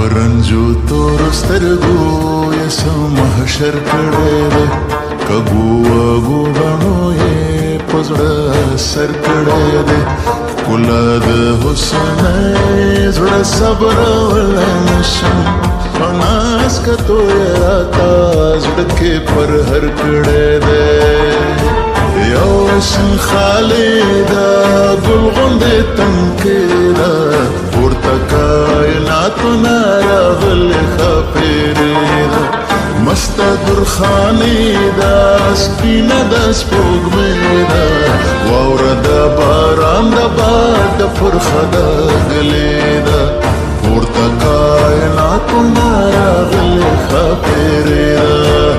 परंजो तोर स्तरगो यस महशर कड़े कगो अगो गणो ये पजड़ सर कड़े दे कुलद हुसन जुड़ सबर नशन पनास का तो याता जुड़ के पर हर कड़े दे يوسن خالدا قلغند تنكيدا ورتكاينات نارا غل خفيريدا مستدر خانيدا سبينا دا سبوغ ميدا ووردا باران دا باد فرخدا قليدا ورتكاينات نارا غل خفيريدا